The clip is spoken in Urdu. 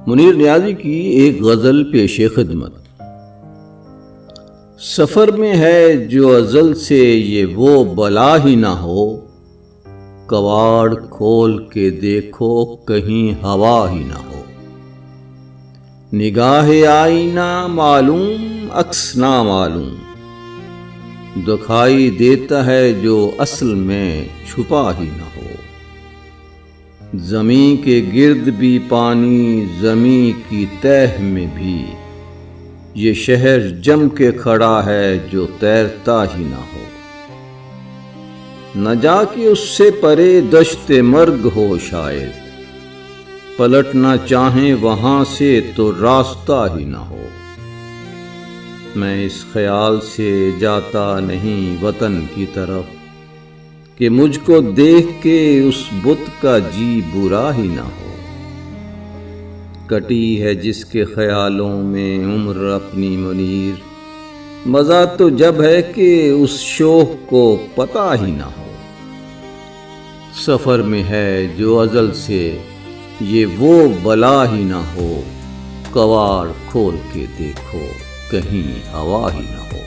منیر نیازی کی ایک غزل پیش خدمت۔ سفر میں ہے جو ازل سے یہ وہ بلا ہی نہ ہو، کواڑ کھول کے دیکھو کہیں ہوا ہی نہ ہو۔ نگاہ آئینہ معلوم عکس نہ معلوم، دکھائی دیتا ہے جو اصل میں چھپا ہی نہ ہو۔ زمیں کے گرد بھی پانی، زمیں کی تہ میں بھی یہ شہر جم کے کھڑا ہے جو تیرتا ہی نہ ہو۔ نہ جا کے اس سے پرے دشت مرگ ہو شاید، پلٹنا چاہیں وہاں سے تو راستہ ہی نہ ہو۔ میں اس خیال سے جاتا نہیں وطن کی طرف کہ مجھ کو دیکھ کے اس بت کا جی برا ہی نہ ہو۔ کٹی ہے جس کے خیالوں میں عمر اپنی منیر، مزہ تو جب ہے کہ اس شوق کو پتہ ہی نہ ہو۔ سفر میں ہے جو ازل سے یہ وہ بلا ہی نہ ہو، کواڑ کھول کے دیکھو کہیں ہوا ہی نہ ہو۔